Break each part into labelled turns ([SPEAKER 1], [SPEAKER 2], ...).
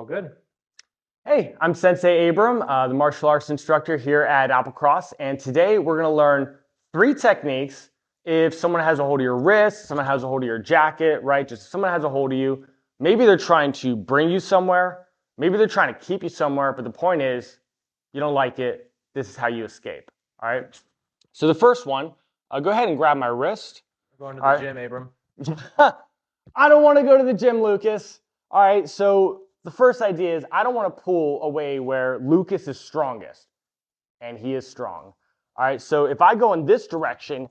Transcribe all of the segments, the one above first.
[SPEAKER 1] All good.
[SPEAKER 2] Hey, I'm Sensei Abram, the martial arts instructor here at Applecross, and today we're going to learn 3 techniques if someone has a hold of your wrist, someone has a hold of your jacket, right? Just if someone has a hold of you, maybe they're trying to bring you somewhere, maybe they're trying to keep you somewhere, but the point is, you don't like it, this is how you escape, all right? So the first one, go ahead and grab my wrist.
[SPEAKER 1] We're going to the gym, Abram.
[SPEAKER 2] I don't want to go to the gym, Lucas. All right, so the first idea is I don't want to pull away where Lucas is strongest, and he is strong. All right, so if I go in this direction,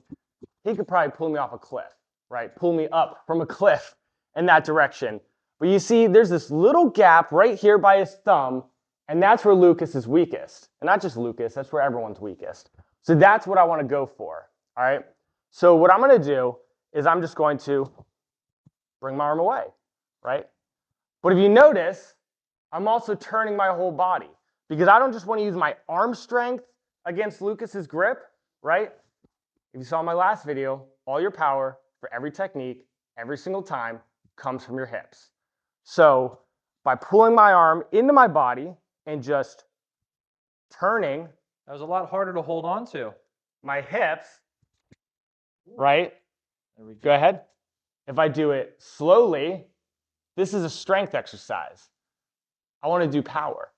[SPEAKER 2] he could probably pull me off a cliff, right? Pull me up from a cliff in that direction. But you see, there's this little gap right here by his thumb, and that's where Lucas is weakest. And not just Lucas, that's where everyone's weakest. So that's what I want to go for, all right? So what I'm going to do is I'm just going to bring my arm away, right? But if you notice, I'm also turning my whole body because I don't just want to use my arm strength against Lucas's grip, right? If you saw my last video, all your power for every technique, every single time, comes from your hips. So by pulling my arm into my body and just turning,
[SPEAKER 1] that was a lot harder to hold on to.
[SPEAKER 2] My hips, right?
[SPEAKER 1] There we go.
[SPEAKER 2] Go ahead. If I do it slowly, this is a strength exercise. I want to do power.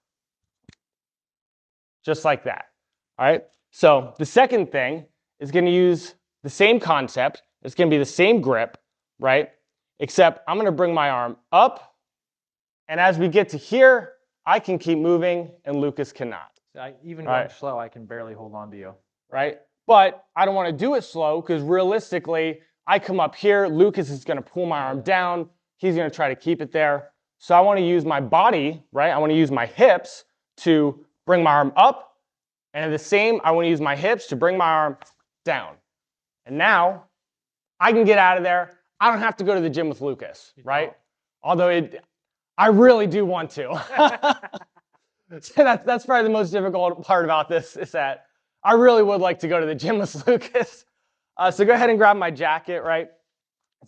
[SPEAKER 2] Just like that. All right? So the second thing is going to use the same concept. It's going to be the same grip, right? Except I'm going to bring my arm up. And as we get to here, I can keep moving and Lucas cannot.
[SPEAKER 1] Even going slow, I can barely hold on to you.
[SPEAKER 2] Right? But I don't want to do it slow because realistically, I come up here, Lucas is going to pull my arm down. He's going to try to keep it there. So I want to use my body, right? I want to use my hips to bring my arm up. And the same, I want to use my hips to bring my arm down. And now I can get out of there. I don't have to go to the gym with Lucas, right? Although I really do want to. So that's probably the most difficult part about this is that I really would like to go to the gym with Lucas. So go ahead and grab my jacket, right?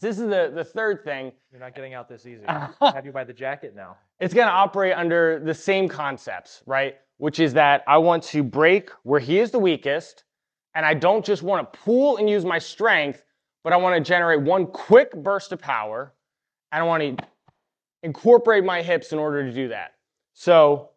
[SPEAKER 2] This is the third thing.
[SPEAKER 1] You're not getting out this easy. Have you by the jacket now?
[SPEAKER 2] It's going to operate under the same concepts, right? Which is that I want to break where he is the weakest, and I don't just want to pull and use my strength, but I want to generate one quick burst of power, and I want to incorporate my hips in order to do that. So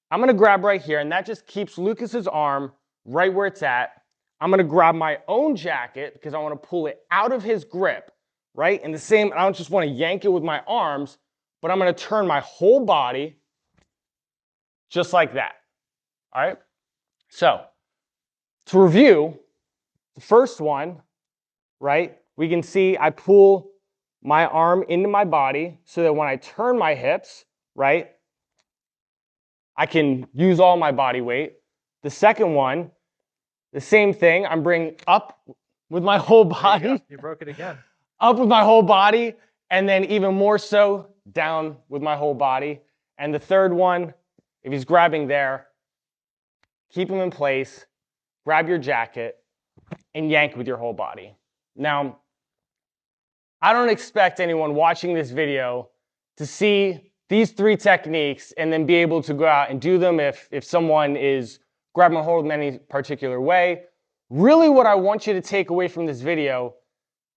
[SPEAKER 2] I'm going to grab right here, and that just keeps Lucas's arm right where it's at. I'm going to grab my own jacket because I want to pull it out of his grip, right? And the same, I don't just want to yank it with my arms, but I'm going to turn my whole body just like that, all right? So to review, the first one, right, we can see I pull my arm into my body so that when I turn my hips, right, I can use all my body weight. The second one, the same thing, I'm bringing up with my whole body.
[SPEAKER 1] You broke it again.
[SPEAKER 2] Up with my whole body, and then even more so, down with my whole body. And the third one, if he's grabbing there, keep him in place, grab your jacket, and yank with your whole body. Now, I don't expect anyone watching this video to see these 3 techniques and then be able to go out and do them if someone is grabbing a hold in any particular way. Really what I want you to take away from this video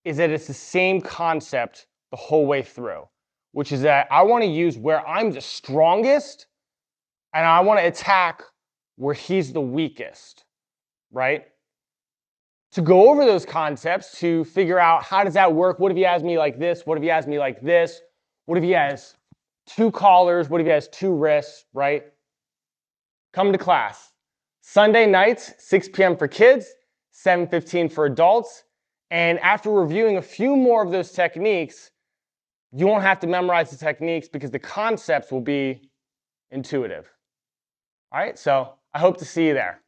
[SPEAKER 2] is that it's the same concept the whole way through, which is that I want to use where I'm the strongest and I want to attack where he's the weakest, right? To go over those concepts, to figure out how does that work? What if he has me like this? What if he has me like this? What if he has 2 collars? What if he has 2 wrists, right? Come to class. Sunday nights, 6 p.m. for kids, 7:15 for adults. And after reviewing a few more of those techniques, you won't have to memorize the techniques because the concepts will be intuitive. All right, so I hope to see you there.